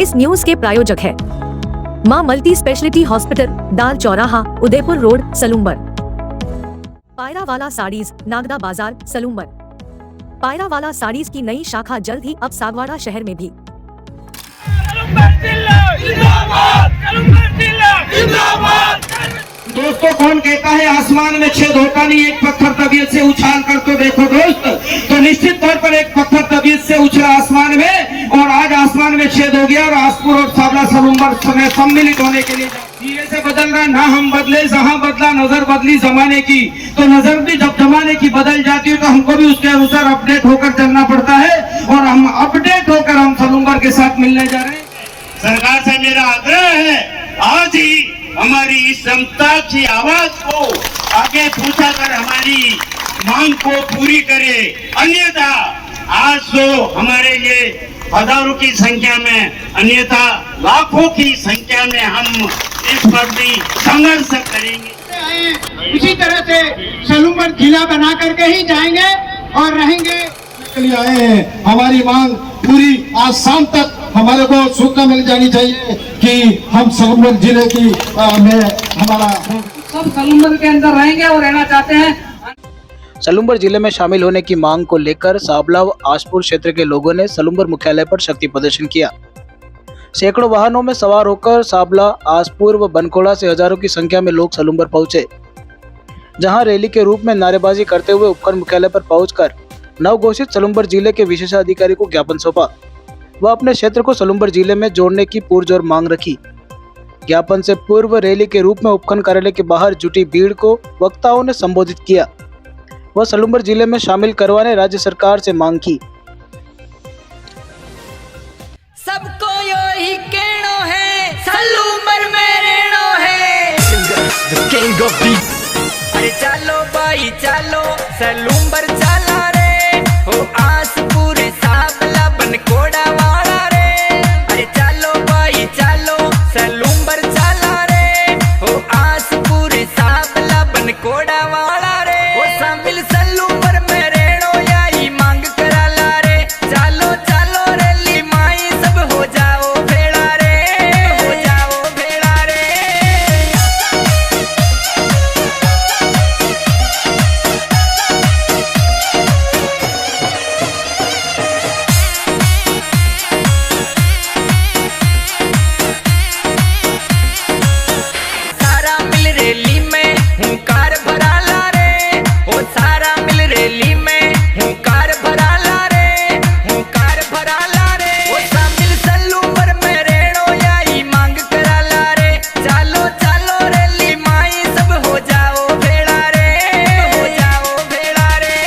इस न्यूज के प्रायोजक है मां मल्टी स्पेशलिटी हॉस्पिटल, दाल चौराहा, उदयपुर रोड, सलूम्बर। पायरावाला साड़ीज, नागदा बाजार, सलूम्बर। पायरावाला साड़ीज की नई शाखा जल्द ही अब सागवाड़ा शहर में भी। दोस्तों, कौन कहता है आसमान में छेद होता नहीं, एक पत्थर तबीयत से उछाल कर तो देखो दोस्त। तो निश्चित तौर पर एक पत्थर तबीयत से उछला आसमान में, और आज आसमान में छेद हो गया और आसपुर और साबला सलूम्बर में सम्मिलित होने के लिए धीरे से बदल रहा। ना हम बदले, जहां बदला नजर बदली जमाने की। तो नजर भी जब जमाने की बदल जाती है तो हमको भी उसके अनुसार अपडेट होकर चलना पड़ता है, और हम अपडेट होकर हम सलूम्बर के साथ मिलने जा रहे हैं। सरकार से मेरा आग्रह है, आज ही हमारी इस जनता की आवाज को आगे पूछा कर हमारी मांग को पूरी करे, अन्यथा आज तो हमारे ये हजारों की संख्या में, अन्यथा लाखों की संख्या में हम इस पर भी संघर्ष करेंगे। इसी तरह से सलूम्बर जिला बना करके ही जाएंगे और रहेंगे। के लिए आए हैं, हमारी मांग पूरी आज शाम तक हमारे को सूचना मिल जानी चाहिए कि हम सलूम्बर जिले की में हमारा सब सलूम्बर के अंदर रहेंगे और रहना चाहते हैं। सलूम्बर जिले में शामिल होने की मांग को लेकर साबला व आसपुर क्षेत्र के लोगों ने सलूम्बर मुख्यालय पर शक्ति प्रदर्शन किया। सैकड़ों वाहनों में सवार होकर साबला, आसपुर व बनकोड़ा से हजारों की संख्या में लोग सलूम्बर पहुंचे, जहां रैली के रूप में नारेबाजी करते हुए उपखंड मुख्यालय पर पहुंचकर नवघोषित सलूम्बर जिले के विशेषाधिकारी को ज्ञापन सौंपा। वह अपने क्षेत्र को सलूम्बर जिले में जोड़ने की पुरजोर मांग रखी। ज्ञापन से पूर्व रैली के रूप में उपखंड कार्यालय के बाहर जुटी भीड़ को वक्ताओं ने संबोधित किया। वह सलूम्बर जिले में शामिल करवाने राज्य सरकार से मांग की। सबको यही कहना है, सलूम्बर में रहना है। अरे चलो भाई चलो, सलूम्बर चला रे, हो आसपुर साबला बनकोड़ा वाला रे। अरे चलो भाई चलो, सलूम्बर चला रे, हो आसपुर साबला बनकोड़ा वाला रे। वो शामिल सलूम्बर में रहनो यही मांग कराला रे। चलो चलो रैली माई सब हो जाओ भेड़ा रे, हो जाओ भेड़ा रे। सारा मिल रैली में हुंकार भराला रे, ओ सारा मिल रैली में हुंकार भराला रे, हुंकार भराला रे। ओ शामिल सलूम्बर में रहनो यही मांग कराला रे। चलो चलो रैली माई सब हो जाओ भेड़ा रे, हो जाओ भेड़ा रे।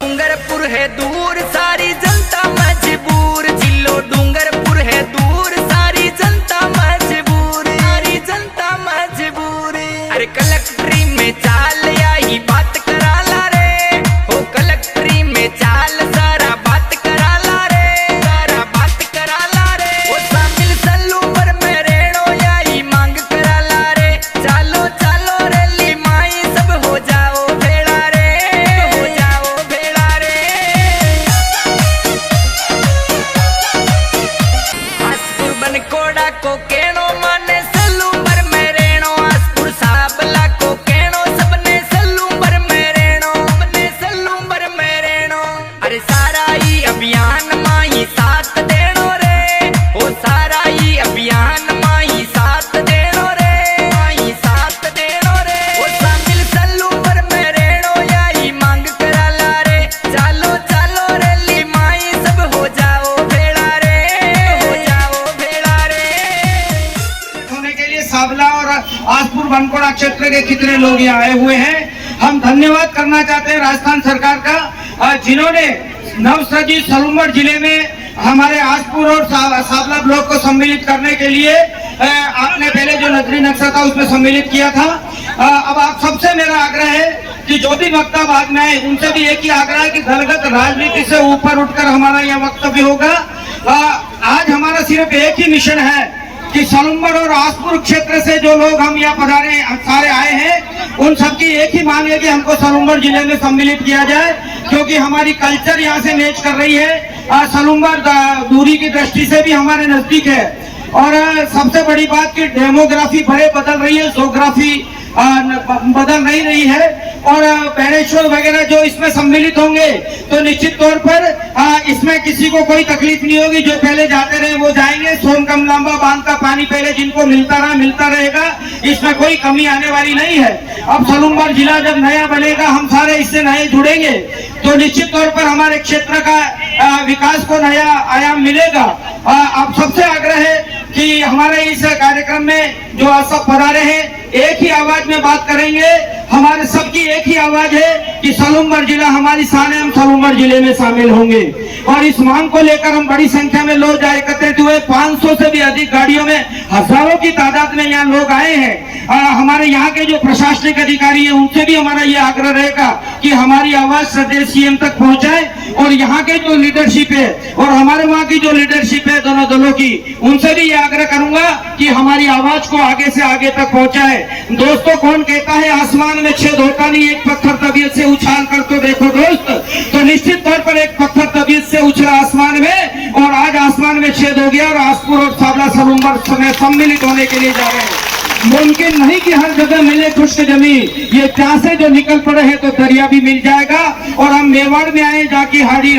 डूंगरपुर है दूर, सारी जनता मजबूर। जिलो डूंगरपुर है दूर, सारी जनता मजबूर, सारी जनता मजबूर। अरे कलेक्ट्री में चाल यही बात कराला रे, हो कलेक्ट्री में चाल सारा बात कराला रे, सारा बात कराला रे। वो शामिल सलूम्बर में रहनो यही मांग कराला रे। चलो चलो रैली माई सब हो जाओ भेड़ा रे, हो जाओ भेड़ा रे। आसपुर बनकोड़ा को कहनो माने सलूम्बर में रहनो, आसपुर साबला को कहनो सबने सलूम्बर में रहनो, सबने सलूम्बर में रहनो। अरे सारा ही अभियान माही साथ देनो रे, ओ सारा ही अभियान माही साथ देनो रे, माही साथ देनो रे। ओ शामिल सलूम्बर में रहनो यही मांग कराला रे। चलो चलो रैली माई सब हो जाओ भेड़ा रे, हो जाओ भेड़ा रे। होने के लिए साबला और आसपुर बनकोड़ा क्षेत्र के कितने लोग यहाँ आए हुए हैं। हम धन्यवाद करना चाहते हैं राजस्थान सरकार का, जिन्होंने नवसृजित सलूम्बर जिले में हमारे आसपुर और साबला ब्लॉक को सम्मिलित करने के लिए आपने पहले जो नजरी नक्शा था उसमें सम्मिलित किया था। अब आप सबसे मेरा आग्रह है कि जो भी वक्ता बाद में आए उनसे भी एक ही आग्रह है कि दलगत राजनीति से ऊपर उठकर हमारा यह वक्तव्य होगा। आज हमारा सिर्फ एक ही मिशन है कि सलूम्बर और आसपुर क्षेत्र से जो लोग हम यहाँ पधारे सारे आए हैं, उन सबकी एक ही मांग है कि हमको सलूम्बर जिले में सम्मिलित किया जाए, क्योंकि हमारी कल्चर यहाँ से मैच कर रही है। सलूम्बर दूरी की दृष्टि से भी हमारे नजदीक है। और सबसे बड़ी बात कि डेमोग्राफी भले बदल रही है, जोग्राफी बदल नहीं रही है। और बैरेश्वर वगैरह जो इसमें सम्मिलित होंगे तो निश्चित तौर पर इसमें किसी को कोई तकलीफ नहीं होगी। जो पहले जाते रहे वो जाएंगे। सोनकमलांबा बांध का पानी पहले जिनको मिलता रहा मिलता रहेगा, इसमें कोई कमी आने वाली नहीं है। अब सलूम्बर जिला जब नया बनेगा, हम सारे इससे नए जुड़ेंगे तो निश्चित तौर पर हमारे क्षेत्र का विकास को नया आयाम मिलेगा। आप सबसे आग्रह है कि हमारे इस कार्यक्रम में जो आप सब पधारे हैं, एक ही आवाज में बात करेंगे। हमारे सबकी एक ही आवाज है कि सलूम्बर जिला हमारी शान है, हम सलूम्बर जिले में शामिल होंगे। और इस मांग को लेकर हम बड़ी संख्या में लोग एकत्रित हुए। 500 से भी अधिक गाड़ियों में, हजारों की तादाद में यहाँ लोग आए हैं। हमारे यहाँ के जो प्रशासनिक अधिकारी हैं उनसे भी हमारा ये आग्रह रहेगा कि हमारी आवाज श्रद्धेय सीएम तक पहुंचाए। और यहाँ के जो लीडरशिप है और हमारे वहाँ की जो लीडरशिप है दोनों दलों की, उनसे भी ये आग्रह करूंगा कि हमारी आवाज को आगे से आगे तक पहुंचाए। दोस्तों, कौन कहता है आसमान में छेद होता नहीं, एक पत्थर तबीयत से उछाल कर तो देखो दोस्त। तो निश्चित तौर पर एक पत्थर तबीयत से उछला आसमान में, और आज आसमान में छेद हो गया और आसपुर और साबला सलूम्बर में सम्मिलित होने के लिए जा रहे हैं। मुमकिन नहीं कि हर जगह मिले खुश्क जमीन, ये प्यासे जो निकल पड़े हैं तो दरिया भी मिल जाएगा। और हम मेवाड़ में आए जाके हाड़ी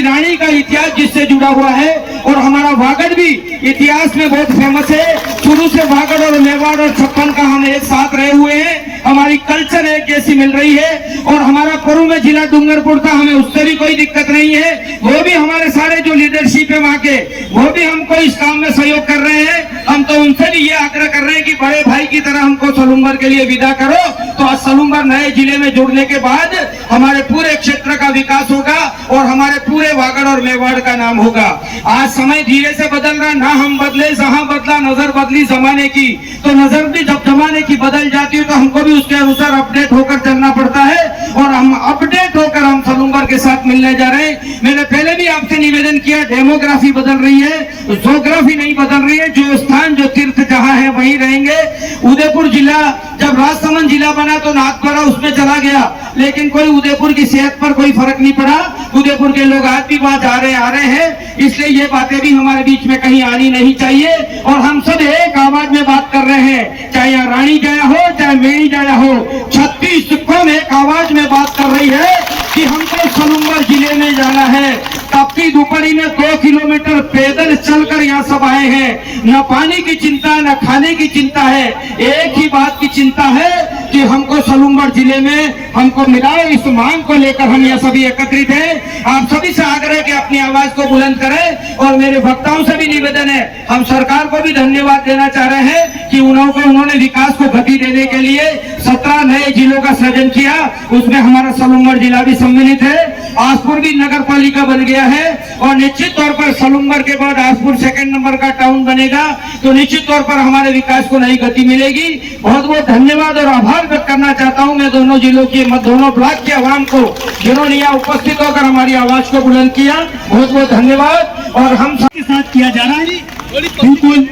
रानी का इतिहास जिससे जुड़ा हुआ है, और हमारा वागड़ भी इतिहास में बहुत फेमस है। शुरू से वागड़ और मेवाड़ और छप्पन का हम एक साथ रहे हुए हैं, हमारी कल्चर एक जैसी मिल रही है। और हमारा कुरु में जिला डूंगरपुर था, हमें उससे भी कोई दिक्कत नहीं है। वो भी हमारे सारे जो लीडरशिप है वहाँ के, वो भी हमको इस काम में सहयोग कर रहे हैं। हम तो उनसे भी ये आग्रह कर रहे हैं कि बड़े भाई की तरह हमको सलूम्बर के लिए विदा करो। तो आज सलूम्बर नए जिले में जुड़ने के बाद हमारे पूरे क्षेत्र का विकास होगा और हमारे पूरे वागड़ और मेवाड़ का नाम होगा। आज समय धीरे से बदल रहा, ना हम बदले, जहां बदला नजर बदली जमाने की। तो नजर भी जब जमाने की बदल जाती है तो हमको भी उसके अनुसार अपडेट होकर चलना पड़ता है। और हम अपडेट होकर हम सलूम्बर के साथ मिलने जा रहे हैं। मैंने पहले भी आपसे निवेदन किया, डेमोग्राफी बदल रही है, जोग्राफी नहीं बदल रही है। जो स्थान जो तीर्थ जहां है वहीं रहेंगे। उदयपुर जिला जब राजसमंद जिला बना तो नाथद्वारा उसमें चला गया, लेकिन कोई उदयपुर की सेहत पर कोई फर्क नहीं पड़ा। उदयपुर के लोग आज भी वहां आ रहे हैं। इसलिए ये बातें भी हमारे बीच में कहीं आनी नहीं चाहिए। और हम सब एक आवाज में बात कर रहे हैं, चाहे यहाँ रानी जया हो चाहे मेरी जया हो, 36 कौम एक आवाज में बात कर रही है कि हमको सलूम्बर जिले में जाना है। तपती दोपहरी में 2 किलोमीटर पैदल चलकर यहाँ सब आए हैं। न पानी की चिंता न खाने की चिंता है, एक ही बात की चिंता है कि हमको सलूम्बर जिले में हमको मिलाओ। इस मांग को लेकर हम यहाँ सभी एकत्रित हैं। आप सभी से आग्रह कि अपनी आवाज को बुलंद करें। और मेरे वक्ताओं से भी निवेदन है, हम सरकार को भी धन्यवाद देना चाह रहे हैं कि उन्होंने विकास को गति देने के लिए 17 नए जिलों का सृजन किया। उसमें हमारा सलूम्बर जिला भी सम्मिलित है। आसपुर भी नगर पालिका बन गया है। और निश्चित तौर पर सलूम्बर के बाद आसपुर 2nd नंबर का टाउन बनेगा तो निश्चित तौर पर हमारे विकास को नई गति मिलेगी। बहुत बहुत धन्यवाद और आभार व्यक्त करना चाहता हूं मैं दोनों जिलों की, दोनों ब्लॉक के आवाम को, जिन्होंने यहाँ उपस्थित होकर हमारी आवाज को बुलंद किया। बहुत बहुत धन्यवाद। और हम के साथ किया जा रहा है, बिल्कुल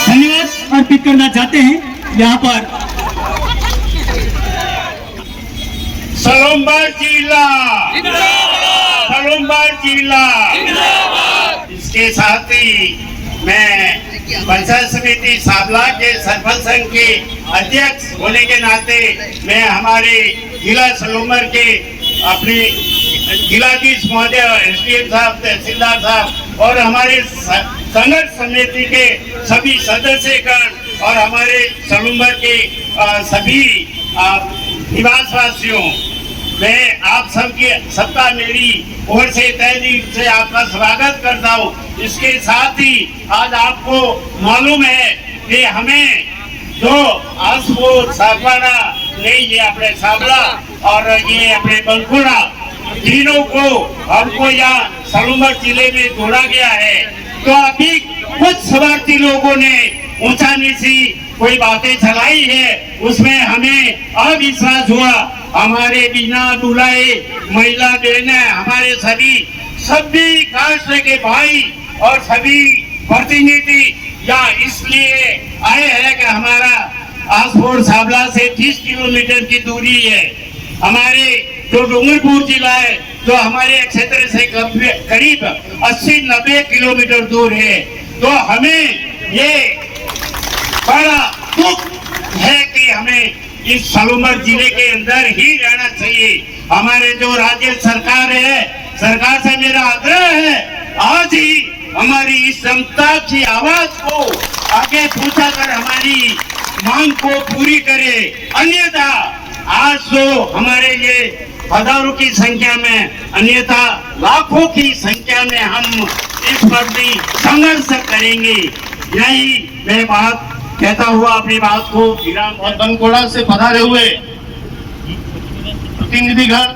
धन्यवाद अर्पित करना चाहते हैं। यहाँ पर सलूम्बर जिला, सलूम्बर जिला। इसके साथ ही मैं पंचायत समिति साबला के सरपंच संघ के अध्यक्ष होने के नाते मैं हमारे जिला सलूम्बर के अपने जिलाधीश महोदय, एसडीएम साहब, तहसीलदार साहब और हमारे संघर्ष समिति के सभी सदस्यगण और हमारे सलूम्बर के सभी निवासवासियों, मैं आप सबका मेरी ओर से तहे दिल से आपका स्वागत करता हूँ। इसके साथ ही आज आपको मालूम है कि हमें जो आसपुर सागवाड़ा नहीं, ये अपने साबला और ये अपने बंकुड़ा, तीनों को हमको यहाँ सलूम्बर जिले में जोड़ा गया है। तो अभी कुछ स्वार्थी लोगों ने ऊंचा नीची कोई बातें चलाई है, उसमें हमें अविश्वास हुआ। हमारे बिना बुलाए महिला बहनें, हमारे सभी कास्ट के भाई और सभी प्रतिनिधि यहाँ इसलिए आए हैं कि हमारा आसपुर साबला से 30 किलोमीटर की दूरी है। हमारे जो डूंगरपुर जिला है जो हमारे क्षेत्र से करीब 80-90 किलोमीटर दूर है। तो हमें ये बड़ा दुख है कि हमें इस सलूमर जिले के अंदर ही रहना चाहिए। हमारे जो राज्य सरकार है, सरकार से मेरा आग्रह है, आज ही हमारी इस जनता की आवाज को आगे पूछा कर हमारी मांग को पूरी करे। अन्यथा आज तो हमारे ये हजारों की संख्या में, अन्यथा लाखों की संख्या में हम इस प्रति संघर्ष करेंगे। यही मैं बात कहता हुआ अपनी बात को विराम। और बनकोड़ा से पधारे हुए प्रतिनिधिगण,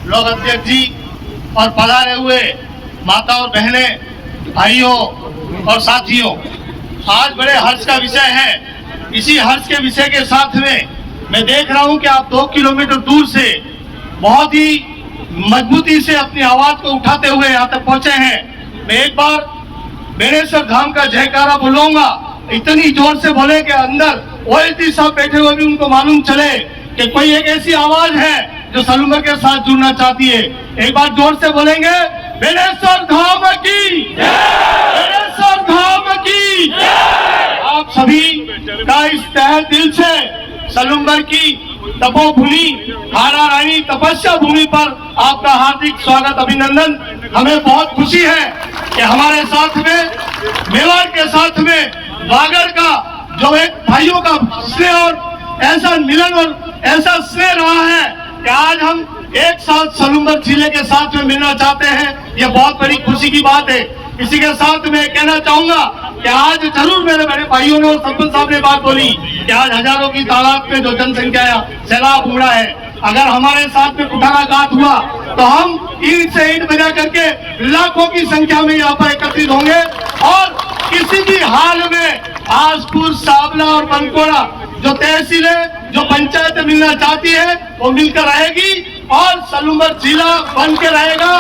लोक अध्यक्ष जी और पधारे हुए माता और बहने, भाइयों और साथियों, आज बड़े हर्ष का विषय है। इसी हर्ष के विषय के साथ में मैं देख रहा हूं कि आप 2 किलोमीटर दूर से बहुत ही मजबूती से अपनी आवाज को उठाते हुए यहाँ तक पहुंचे हैं। मैं एक बार बेड़ेश्वर धाम का जयकारा बोलूंगा, इतनी जोर से बोले कि अंदर ओएसडी साहब बैठे हुए भी उनको मालूम चले कि कोई एक ऐसी आवाज है जो सलूमर के साथ जुड़ना चाहती है। एक बार जोर से बोलेंगे, बेड़ेश्वर धाम की, बेड़ेश्वर धाम की। आप सभी का इस तहे दिल से सलूमर की तपोभूमि, हारा रानी तपस्या भूमि पर आपका हार्दिक स्वागत, अभिनंदन। हमें बहुत खुशी है कि हमारे साथ में, मेवाड़ के साथ में वागड़ का जो एक भाइयों का स्नेह और ऐसा मिलन और ऐसा स्नेह रहा है कि आज हम एक साथ सलूमर जिले के साथ में मिलना चाहते हैं। ये बहुत बड़ी खुशी की बात है। इसी के साथ मैं कहना चाहूंगा कि आज जरूर मेरे बड़े भाइयों ने और सरपंच साहब ने बात बोली कि आज हजारों की तादाद में जो जनसंख्या सैलाब उमड़ा है। अगर हमारे साथ में कुठाराघात हुआ तो हम ईंट से ईंट बजा करके लाखों की संख्या में यहाँ पर एकत्रित होंगे और किसी भी हाल में आसपुर, साबला और बनकोड़ा जो तहसील है, जो पंचायत मिलना चाहती है, वो मिलकर रहेगी और सलूमर जिला बन के रहेगा।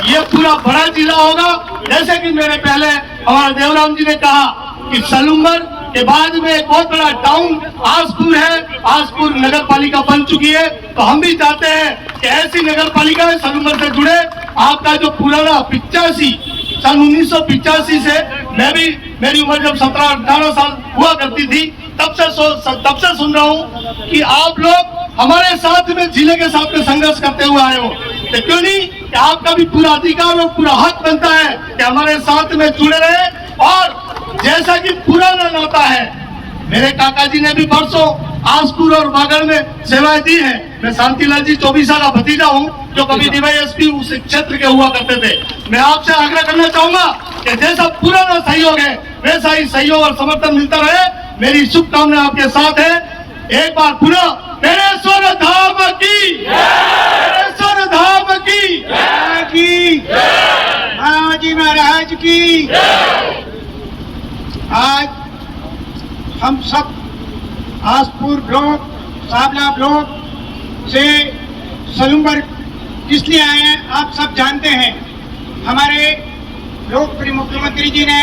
ये पूरा बड़ा जिला होगा। जैसे कि मेरे पहले हमारे देवराम जी ने कहा कि सलूमर के बाद में एक बहुत बड़ा टाउन आसपुर है, आसपुर नगर पालिका बन चुकी है। तो हम भी चाहते हैं कि ऐसी नगर पालिका सलूमर से जुड़े। आपका जो पुराना 85 सन 1985 से मैं भी, मेरी उम्र जब 17-18 साल हुआ करती थी, तब से सुन रहा हूँ कि आप लोग हमारे साथ में जिले के साथ में संघर्ष करते हुए आए हो। तो क्यों नहीं कि आपका भी पूरा अधिकार और पूरा हक बनता है कि हमारे साथ में जुड़े रहे। और जैसा कि पुराना नाता है, मेरे काका जी ने भी बरसों आसपुर और वागड़ में सेवाएं दी है। मैं शांतिलाल जी 24 साल का भतीजा हूँ जो कभी डीवाईएसपी उस क्षेत्र के हुआ करते थे। मैं आपसे आग्रह करना चाहूंगा कि जैसा पुराना सहयोग है वैसा ही सहयोग और समर्थन मिलता रहे। मेरी शुभकामनाएं आपके साथ है। एक बार पुनः बेड़ेश्वर धाम की, बेड़ेश्वर धाम की, महाराज महाराज की। आज हम सब आसपुर ब्लॉक, साबला ब्लॉक से सलूमर किस लिए आए हैं आप सब जानते हैं। हमारे लोकप्रिय मुख्यमंत्री जी ने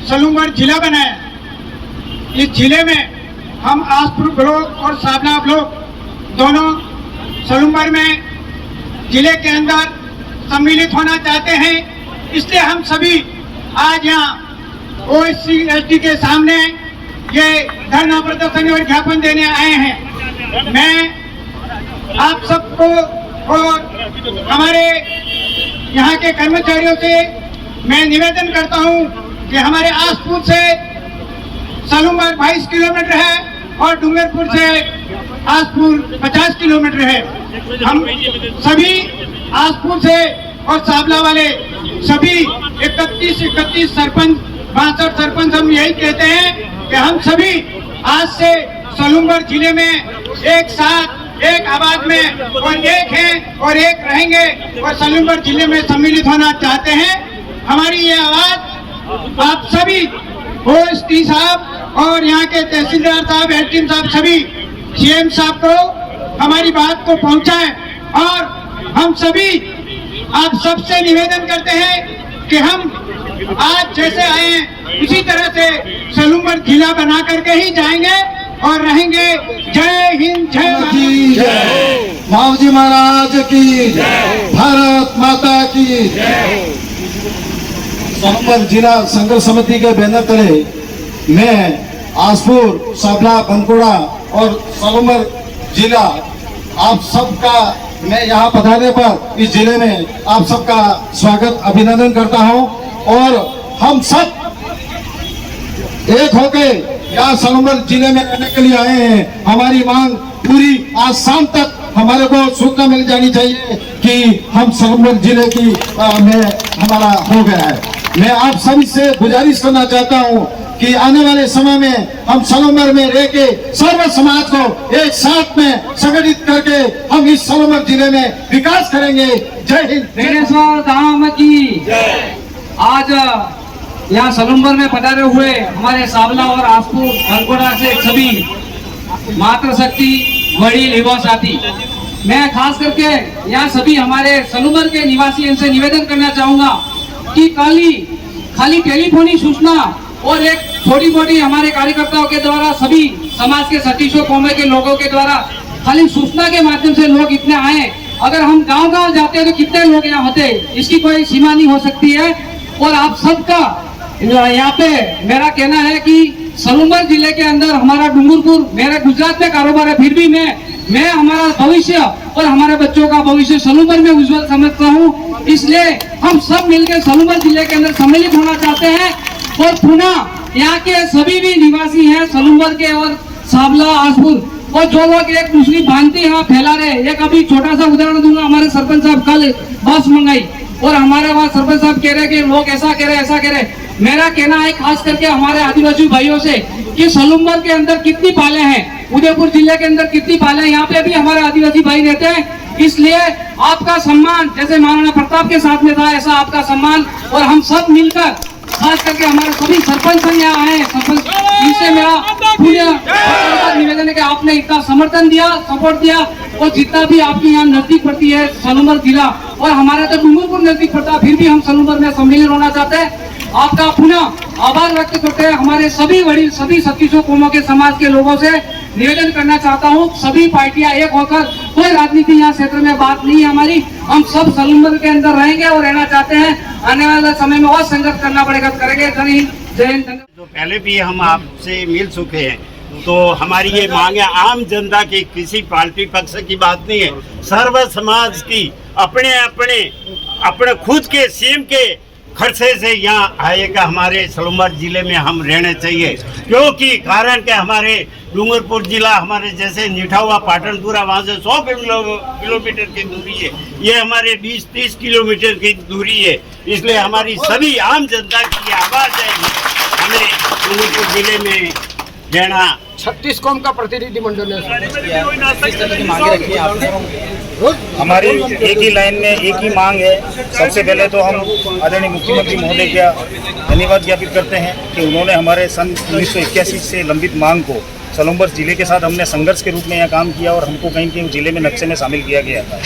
सलूमर जिला बनाया। इस जिले में हम आसपुर ब्लॉक और साबला ब्लॉक दोनों सलूमर में जिले के अंदर सम्मिलित होना चाहते हैं। इसलिए हम सभी आज यहाँ ओएसडी के सामने ये धरना प्रदर्शन और ज्ञापन देने आए हैं। मैं आप सबको और हमारे यहाँ के कर्मचारियों से मैं निवेदन करता हूँ कि हमारे आसपुर से सलूमर 22 किलोमीटर है और डूंगरपुर से आसपुर 50 किलोमीटर है। हम सभी आसपुर से और साबला वाले सभी 31 सरपंच, 62 सरपंच हम यही कहते हैं कि हम सभी आज से सलूमर जिले में एक साथ, एक आवाज में और एक हैं और एक रहेंगे और सलूमर जिले में सम्मिलित होना चाहते हैं। हमारी ये आवाज आप सभी ओएसडी साहब और यहाँ के तहसीलदार साहब, एसडीएम साहब, सभी सीएम साहब को हमारी बात को पहुँचाएं। और हम सभी आप सबसे निवेदन करते हैं कि हम आज जैसे आए हैं उसी तरह से सलूमर जिला बना करके ही जाएंगे और रहेंगे। जय हिंद, जय मावजी महाराज की, भारत माता की। सलूंबर जिला संघर्ष समिति के बैनर तले मैं आसपुर, साबला, बनकोड़ा और सलूंबर जिला आप सबका मैं यहाँ पधारने पर इस जिले में आप सबका स्वागत अभिनंदन करता हूँ। और हम सब एक होके यहाँ सलूंबर जिले में रहने के लिए आए हैं। हमारी मांग पूरी आज शाम तक हमारे को सूचना मिल जानी चाहिए कि हम सलूंबर जिले की में हमारा हो गया है। मैं आप सभी से गुजारिश करना चाहता हूँ कि आने वाले समय में हम सलूंबर में रह के सर्व समाज को एक साथ में संगठित करके हम इस सलूंबर जिले में विकास करेंगे। जय हिंद, बेनेश्वर धाम की। आज यहाँ सलूंबर में पधारे हुए हमारे साबला और आसपुर बनकोड़ा से सभी मातृशक्ति, वडील, युवा साथी, मैं खास करके यहाँ सभी हमारे सलूंबर के निवासी इनसे निवेदन करना चाहूंगा कि खाली टेलीफोनिक सूचना और एक छोटी मोटी हमारे कार्यकर्ताओं के द्वारा सभी समाज के सतीशों कौमे के लोगों के द्वारा खाली सूचना के माध्यम से लोग इतने आए। अगर हम गांव-गांव जाते हैं तो कितने लोग यहाँ होते, इसकी कोई सीमा नहीं हो सकती है। और आप सबका यहाँ पे मेरा कहना है कि सलूंबर जिले के अंदर हमारा डूंगरपुर, मेरा गुजरात में कारोबार है, फिर भी मैं हमारा भविष्य और हमारे बच्चों का भविष्य सलूंबर में उज्जवल समझता हूँ। इसलिए हम सब मिलकर सलूंबर जिले के अंदर सम्मिलित होना चाहते हैं और पुनः यहाँ के सभी भी निवासी हैं सलूंबर के और साबला, आसपुर, और जो लोग एक दूसरी भ्रांति यहाँ फैला रहे, एक अभी छोटा सा उदाहरण दूंगा। हमारे सरपंच साहब कल बस मंगाई और हमारे वहाँ सरपंच साहब कह रहे कि लोग ऐसा कह रहे, ऐसा कह रहे। मेरा कहना है खास करके हमारे आदिवासी भाइयों से कि सलूंबर के अंदर कितनी पाले हैं, उदयपुर जिले के अंदर कितनी पाले हैं, यहाँ पे भी हमारे आदिवासी भाई रहते हैं। इसलिए आपका सम्मान जैसे महाराणा प्रताप के साथ में था, ऐसा आपका सम्मान। और हम सब मिलकर खास करके हमारे सभी सरपंच यहाँ आए, सरपंच, इनसे मेरा पूरा निवेदन है कि आपने इतना समर्थन दिया, सपोर्ट दिया, और जितना भी आपकी यहाँ नजदीक पड़ती है सलूंबर जिला और हमारा तो डूंगरपुर नजदीक पड़ता है, फिर भी हम सलूंबर में सम्मिलित होना चाहते हैं। आपका पुनः आभार व्यक्त करते हैं। हमारे सभी वडील, सभी सतीशों कौमों के समाज के लोगों से निवेदन करना चाहता हूँ, सभी पार्टियां एक होकर, कोई राजनीति यहाँ क्षेत्र में बात नहीं है हमारी, हम सब सलूंबर के अंदर रहेंगे और रहना चाहते हैं। आने वाले समय में और संघर्ष करना पड़ेगा, करेंगे। जय हिंद, जय हिंद। तो पहले भी हम आपसे मिल चुके हैं, तो हमारी ये मांग है आम जनता की, किसी पार्टी पक्ष की बात नहीं है, सर्व समाज की, अपने खुद के सीम के खर्चे से यहाँ आएगा हमारे सलूंबर जिले में हम रहने चाहिए। क्योंकि कारण के हमारे डूंगरपुर जिला, हमारे जैसे निठावा, पाटनपुरा, वहाँ से 100 किलोमीटर की दूरी है, ये हमारे 20-30 किलोमीटर की दूरी है। इसलिए हमारी सभी आम जनता की आवाज़ है हमें डूंगरपुर जिले में रहना। 36 कौम का प्रतिनिधि मंडल है। हमारी एक ही लाइन में एक ही मांग है। सबसे पहले तो हम आदरणीय मुख्यमंत्री महोदय का धन्यवाद ज्ञापित करते हैं कि उन्होंने हमारे सन 1981 से लंबित मांग को सलूंबर जिले के साथ हमने संघर्ष के रूप में यह काम किया और हमको कहीं कहीं जिले में नक्शे में शामिल किया गया था।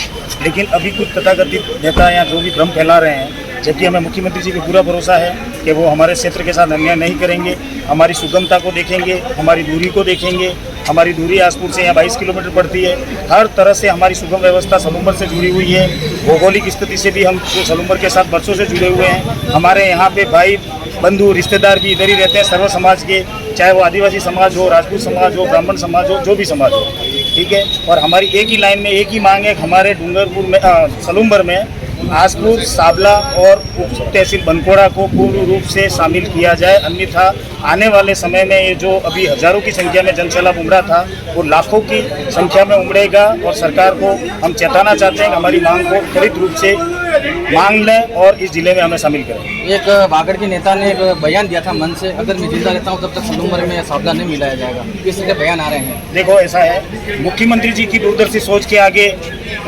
लेकिन अभी कुछ तथाकथित नेता या जो भी भ्रम फैला रहे हैं, जबकि हमें मुख्यमंत्री जी पे पूरा भरोसा है कि वो हमारे क्षेत्र के साथ अन्याय नहीं करेंगे, हमारी सुगमता को देखेंगे, हमारी दूरी को देखेंगे। हमारी दूरी आसपुर से यहाँ 22 किलोमीटर पड़ती है। हर तरह से हमारी सुगम व्यवस्था सलूंबर से जुड़ी हुई है। भौगोलिक स्थिति से भी हम सलूंबर के साथ बरसों से जुड़े हुए हैं। हमारे यहाँ पे भाई बंधु रिश्तेदार भी इधर ही रहते हैं, सर्व समाज के, चाहे वो आदिवासी समाज हो, राजपूत समाज हो, ब्राह्मण समाज हो, जो भी समाज हो, ठीक है। और हमारी एक ही लाइन में एक ही मांग है, हमारे डूंगरपुर में सलूंबर में आसपुर, साबला और उप तहसील बनकोड़ा को पूर्ण रूप से शामिल किया जाए। अन्यथा आने वाले समय में ये जो अभी हजारों की संख्या में जन सैलाब उमड़ा था वो लाखों की संख्या में उमड़ेगा। और सरकार को हम चेताना चाहते हैं कि हमारी मांग को त्वरित रूप से मांग लें और इस जिले में हमें शामिल करें। एक बागड़ के नेता ने एक बयान दिया था मन से, अगर मैं जिंदा रहता हूँ तब तक सलूंबर में साबला नहीं मिलाया जाएगा, इस तरह बयान आ रहे हैं। देखो ऐसा है, मुख्यमंत्री जी की दूरदर्शी सोच के आगे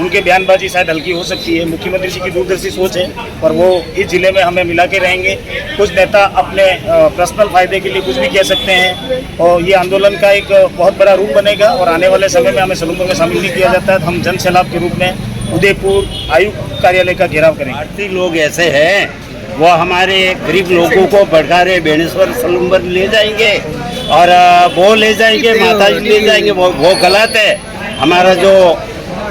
उनके बयानबाजी शायद हल्की हो सकती है। मुख्यमंत्री जी की दूरदर्शी सोच है और वो इस जिले में हमें मिला के रहेंगे। कुछ नेता अपने पर्सनल फायदे के लिए कुछ भी कह सकते हैं और ये आंदोलन का एक बहुत बड़ा रूप बनेगा और आने वाले समय में हमें सलूंबर में शामिल नहीं किया जाता है। हम जन सैलाब के रूप में उदयपुर आयुक्त कार्यालय का घेराव करेंगे। भारतीय लोग ऐसे हैं, वो हमारे गरीब लोगों को भड़का रहे, बेनेश्वर सलूंबर ले जाएंगे और वो ले जाएंगे, माता जी ले जाएंगे, वो गलत है। हमारा जो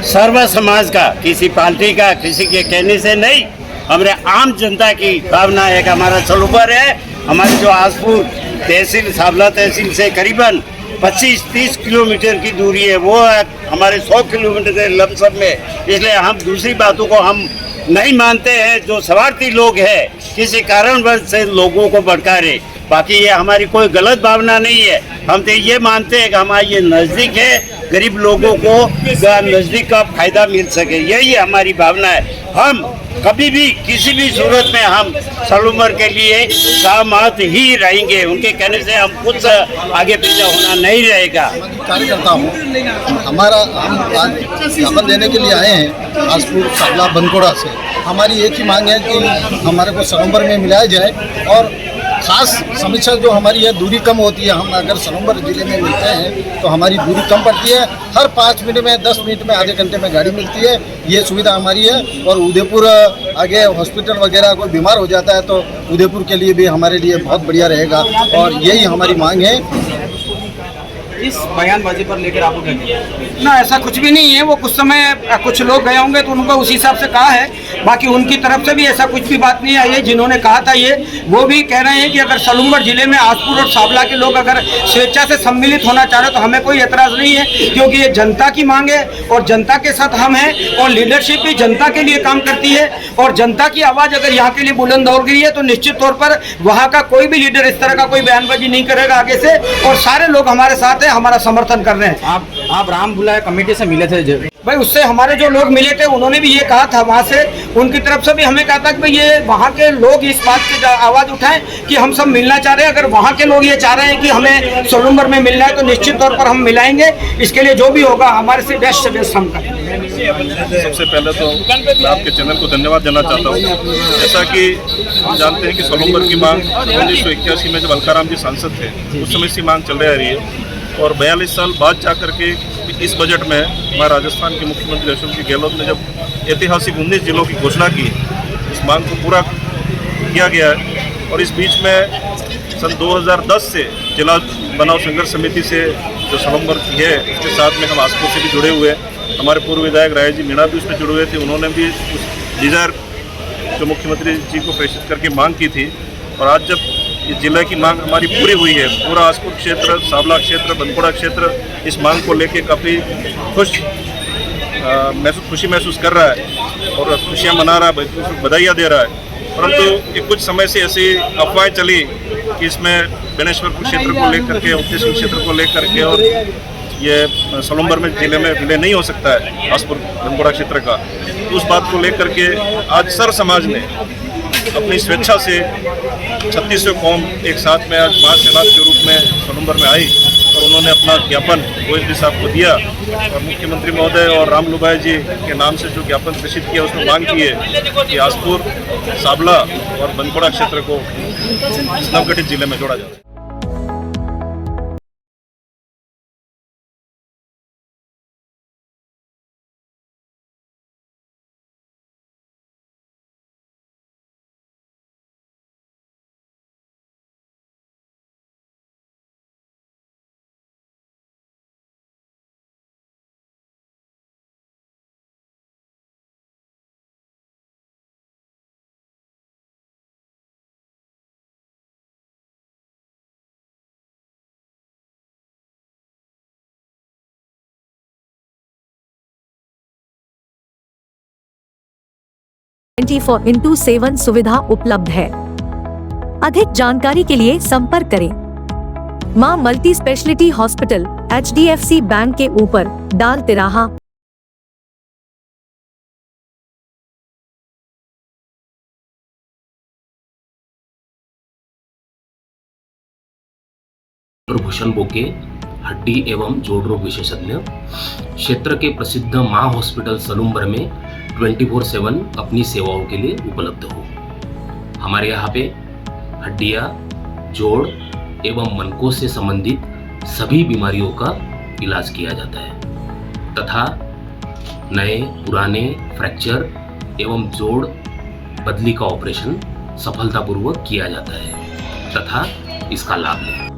सर्व समाज का, किसी पार्टी का, किसी के कहने से नहीं, हमारे आम जनता की भावना है कि हमारा सलूबर है। हमारे जो आसपुर तहसील, साबला तहसील से करीबन 25-30 किलोमीटर की दूरी है, वो हमारे 100 किलोमीटर के लमसम में। इसलिए हम दूसरी बातों को हम नहीं मानते हैं। जो स्वार्थी लोग हैं किसी कारणवश से लोगों को भड़का रहे, बाकी ये हमारी कोई गलत भावना नहीं है। हम तो ये मानते हैं कि हमारे ये नज़दीक है, गरीब लोगों को नज़दीक का फायदा मिल सके, यही हमारी भावना है। हम कभी भी किसी भी सूरत में हम सलूमर के लिए सहमत ही रहेंगे। उनके कहने से हम कुछ आगे पीछे होना नहीं रहेगा। कार्यकर्ता हूँ, हमारा हम आज ज्ञापन देने के लिए आए हैं आसपुर साबला बनकोड़ा से। हमारी एक ही मांग है कि हमारे को सलूमर में मिलाया जाए, और खास समस्या जो हमारी है, दूरी कम होती है। हम अगर सलूमर जिले में मिलते हैं तो हमारी दूरी कम पड़ती है। हर 5 मिनट में, 10 मिनट में, आधे घंटे में गाड़ी मिलती है। ये सुविधा हमारी है। और उदयपुर आगे हॉस्पिटल वगैरह कोई बीमार हो जाता है तो उदयपुर के लिए भी हमारे लिए बहुत बढ़िया रहेगा, और यही हमारी मांग है। इस बयानबाजी पर लेकर आपको क्या कहना है? ना, ऐसा कुछ भी नहीं है। वो कुछ समय कुछ लोग गए होंगे तो उनको उसी हिसाब से कहा है, बाकी उनकी तरफ से भी ऐसा कुछ भी बात नहीं आई है। जिन्होंने कहा था ये, वो भी कह रहे हैं कि अगर सलूमर जिले में आसपुर और साबला के लोग अगर स्वेच्छा से सम्मिलित होना चाह रहे तो हमें कोई एतराज़ नहीं है, क्योंकि ये जनता की मांग है और जनता के साथ हम हैं। और लीडरशिप भी जनता के लिए काम करती है, और जनता की आवाज़ अगर यहाँ के लिए बुलंद हो गई है तो निश्चित तौर पर वहाँ का कोई भी लीडर इस तरह का कोई बयानबाजी नहीं करेगा आगे से। और सारे लोग हमारे साथ हैं, हमारा समर्थन कर रहे हैं। आप राम बुलाया कमेटी से मिले थे भाई, उससे हमारे जो लोग मिले थे उन्होंने भी ये कहा था, वहाँ से उनकी तरफ से भी हमें कहा था कि भाई ये वहाँ के लोग इस बात की आवाज़ उठाएं कि हम सब मिलना चाह रहे हैं। अगर वहाँ के लोग ये चाह रहे हैं कि हमें सलूमर में मिलना है तो निश्चित तौर पर हम मिलाएंगे। इसके लिए जो भी होगा हमारे से बेस्ट हम करेंगे। सबसे पहले तो मैं आपके चैनल को धन्यवाद देना चाहता हूँ। जैसा कि हम जानते हैं कि सलूमर की मांग 1981 में जब अलकाराम जी सांसद थे उस समय से मांग चल रही है, और 42 साल बाद जा करके इस बजट में हमारे राजस्थान के मुख्यमंत्री अशोक जी गहलोत ने जब ऐतिहासिक 19 जिलों की घोषणा की, इस मांग को पूरा किया गया है। और इस बीच में सन 2010 से जिला बनाव संघर्ष समिति से जो सलूमर की है उसके साथ में हम आसपुर से भी जुड़े हुए हैं। हमारे पूर्व विधायक राय जी मीणा भी उसमें जुड़े हुए थे। उन्होंने भी उस डिजायर जो मुख्यमंत्री जी को प्रेषित करके मांग की थी, और आज जब इस जिले की मांग हमारी पूरी हुई है, पूरा आसपुर क्षेत्र, साबला क्षेत्र, बनकोड़ा क्षेत्र इस मांग को लेके काफ़ी खुशी महसूस कर रहा है और खुशियाँ मना रहा है, बधाइयाँ दे रहा है। परंतु कुछ समय से ऐसी अफवाहें चली कि इसमें बेनेश्वरपुर क्षेत्र को लेकर के, उत्तेश्वर क्षेत्र को लेकर के, और ये सलूमर में जिले में विलय नहीं हो सकता है आसपुर बनकोड़ा क्षेत्र का। तो उस बात को लेकर के आज सर समाज ने अपनी स्वेच्छा से 3600 कौम एक साथ में आज महासेना के रूप में सलूमर में आई, और उन्होंने अपना ज्ञापन OSD साहब को दिया, और मुख्यमंत्री महोदय और राम लुबाई जी के नाम से जो ज्ञापन प्रेषित किया उसमें मांग की है कि आसपुर, साबला और बनकोड़ा क्षेत्र को नवगठित जिले में जोड़ा जाए। (24x7) सुविधा उपलब्ध है। अधिक जानकारी के लिए संपर्क करें मां multi speciality hospital, HDFC bank के ऊपर, डाल तिराहा। भूषण बोके, हड्डी एवं जोड़ रोग विशेषज्ञ, क्षेत्र के प्रसिद्ध मां हॉस्पिटल सलूमर में 24/7 अपनी सेवाओं के लिए उपलब्ध हो। हमारे यहाँ पे हड्डियाँ, जोड़ एवं मनकों से संबंधित सभी बीमारियों का इलाज किया जाता है तथा नए पुराने फ्रैक्चर एवं जोड़ बदली का ऑपरेशन सफलतापूर्वक किया जाता है तथा इसका लाभ लें।